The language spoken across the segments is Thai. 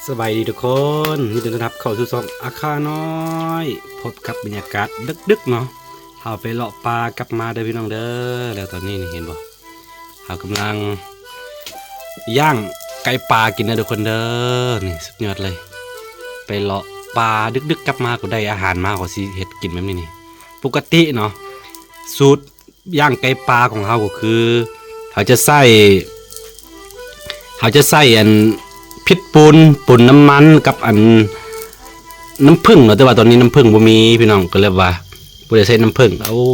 สบายดีทุกคนยินดีต้อนรับเข้าสู่ช่องอาคาน้อยพบกับบรรยากาศดึกๆเนาะเราไปเลาะปลากลับมาเด้อพี่น้องเด้อแล้วตอนนี้นี่เห็นบ่เรากำลังย่างไก่ปลากินนะทุกคนเด้อนี่สุดยอดเลยไปเลาะปลาดึกๆกลับมาก็ได้อาหารมาก็สิเฮ็ดกินแบบนี้นี่ปกติเนาะสูตรย่างไก่ปลาของเราก็คือเขาจะใส่อันพิษปูนน้ำมันกับอันน้ำผึ้งเนาะแต่ว่าตอนนี้น้ำผึ้งบ่มีพี่น้องก็เลยว่าบ่ได้ใช้น้ำผึ้งโอ้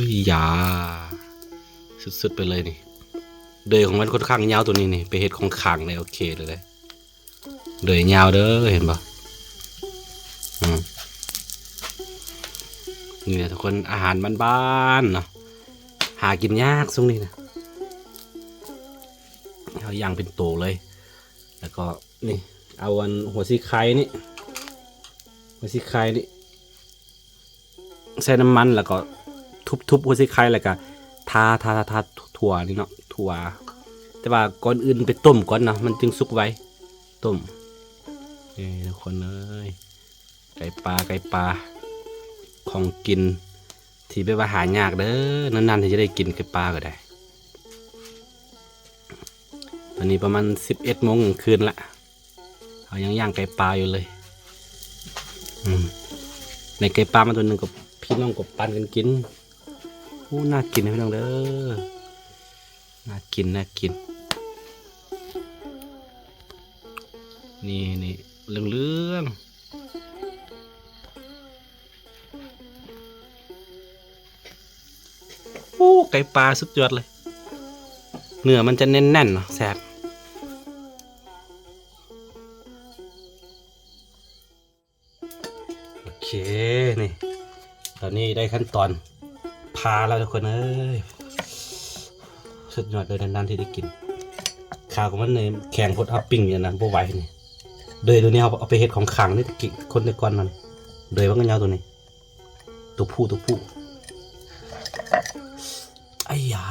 ยอย่าสุดๆไปเลยนี่เดยของมันค่อนข้างยาวตัวนี้นี่ไปเฮ็ดของข้างเลยโอเคเลยเดยยาวเด้อเห็นบ่นี่ทุกคนอาหารบ้านๆเนาะหากินยากช่วงนี้นะเอาย่างเป็นโตเลยแล้วก็นี่เอาอันหัวซีไข่นี่ใส่น้ำมันแล้วก็ทุบหัวซีไข่แล้วก็ทาถั่วนี่เนาะถั่วแต่ว่าก่อนอื่นไปต้มก่อนเนาะมันจึงสุกไว้ต้มนี่ทุกคนเอ้ยไก่ปลาของกินที่ไปว่าหายากเด้อนานๆที่จะได้กินไก่ปลาก็ได้ตอนนี้ประมาณ11 โมงคืนละเขายังย่างไก่ปลาอยู่เลยในไก่ปลามาตัวหนึ่งกับพี่น้องกับปันกันกินน่ากินนะพี่น้องเด้อน่ากินนี่เรื่องไก่ปลาสุดยอดเลยเนื้อมันจะแน่นๆเนาะแซ่บโอเคนี่ตอนนี้ได้ขั้นตอนพาแล้วทุกคนเอ้ยสุดยอดเลยนานๆที่ได้กินข้าวของมันเนี่ยแข็งพดอัพปิ้งอย่างนั้นพวกไว้นี่โดยตัวนี้เอาไปเฮ็ดของขังนี่กินคนในก้อนมันโดยว่ากันยาวตัวนี้ตัวผู้ไอ้ยา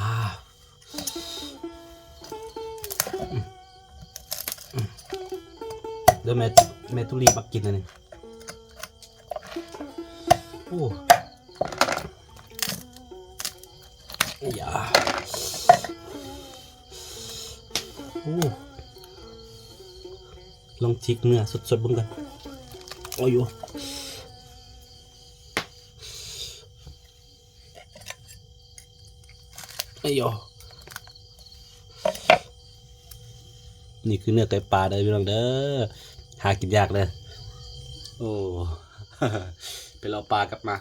เดี๋ยวแม่ตุลีมากินนะนี่โอ้ยาลองจิกเนื้อสดๆบ้างกันโอ้ยนี่คือเนื้อไก่ปลาเด้อพี่น้องเด้อหากินยากเลยโอ้ ไปรอปลากลับมา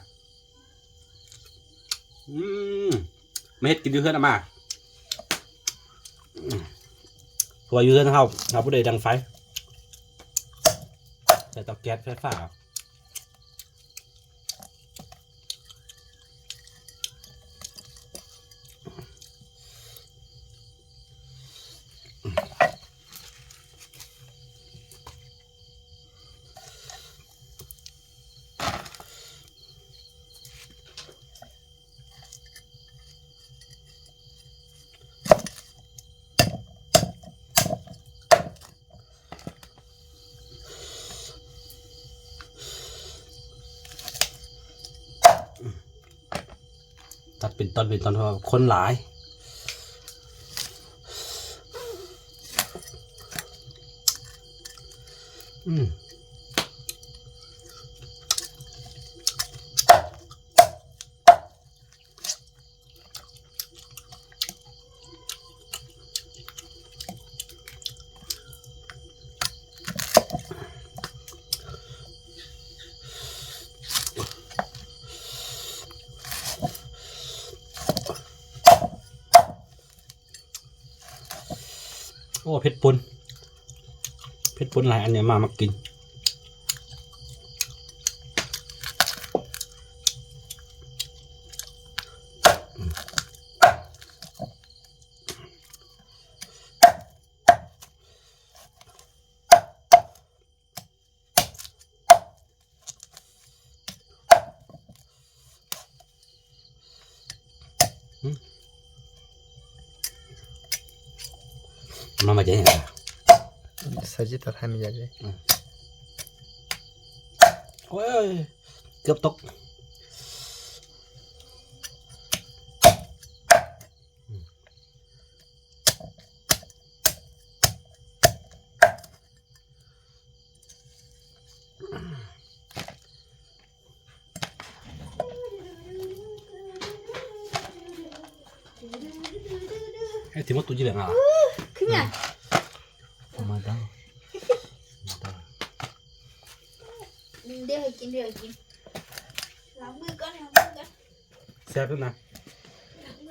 ไม่เห็ดกินอยู่เพื่อนมาเพราะว่าอยู่เพื่อนเขาผู้ใดดังไฟแต่เตาแก๊สไฟฟ้าตัดเป็นตอนเพราะว่าคนหลายโอ้เผ็ดปุ่นหลายอันเนี่ยมากินมาจะยังไง सजित था मिल जाए โอ้ยเกือบตกไอ้ที่มันตัวจีเหลืองอ่ะ 그냥 마다 내가 할게 랑물 꺼내 랑물 꺼내 세븐나 랑물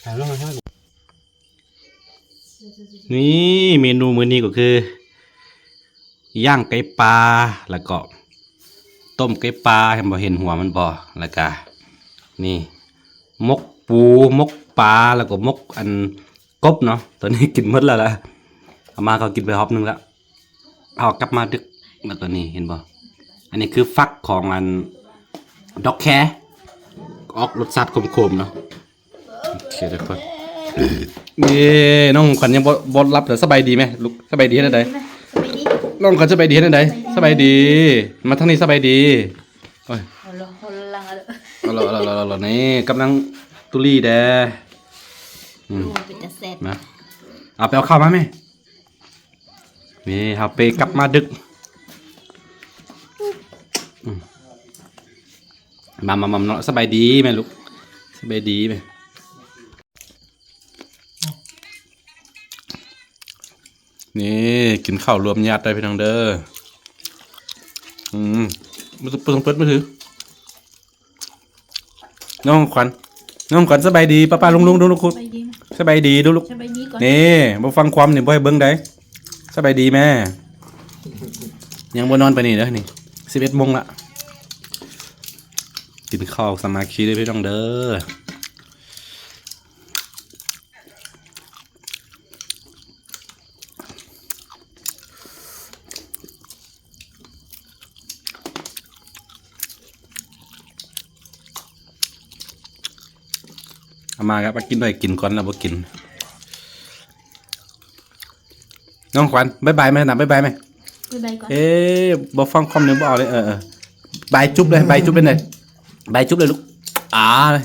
ถ่ายรูปมาให้นี่เมนูมื้อนี้ก็คือย่างไก่ปลาแล้วก็ต้มไก่ปลาเห็นบ่เห็นหัวมันบ่แล้วก็นี่มกปูมกปลาแล้วก็มกอันกบเนาะตอนนี้กินหมดแล้วล่ะเอามาเขากินไปรอบนึงแล้วเอากลับมาดึกแล้วก็นี่เห็นบ่อันนี้คือฟักของอันดอกแคออกรสชาติขมๆเนาะโอเคทุกคนนี่น้องขวัญยังบ่รับแต่สบายดีไหมลูกสบายดีนะใด สบายดี น้องขวัญสบายดีนะใดสบายดีมาทางนี้สบายดีโอ้ย 홀랑홀랑 เรานี่กำลังตุลี่แด ดูเป็นจะแซ่บ นะเอาไปเอาข้าวมาไหมนี่เอาไปกลับมาดึกมาเนาะสบายดีไหมลูกสบายดีไหมนี่กินข้าวรวมญาติได้พี่น้องเด้อมือต้องเปิดมือถือน้องขวัญสบายดีป้าลุงดูลูกคุณ สบายดี สบายดีดูลูก สบายดีก่อน นี่บ่ฟังความนี่บ่ให้เบิ่งได้สบายดีแม่ยังบ่นอนไปนี่เด้อนี่11 โมงละกินข้าวสมาธิได้พี่น้องเด้อเอามาครับมากินหน่อยกินก่อนแล้วบ่กินน้องขวัญบ๊ายบายไหมนะบ๊ายบายไหม บ๊ายบายก่อน บ่ฟังความเนี่ยบ่เอาเลยบายจุ๊บเลยบายจุ๊บเลยบายจุ๊บเลยลูกเลย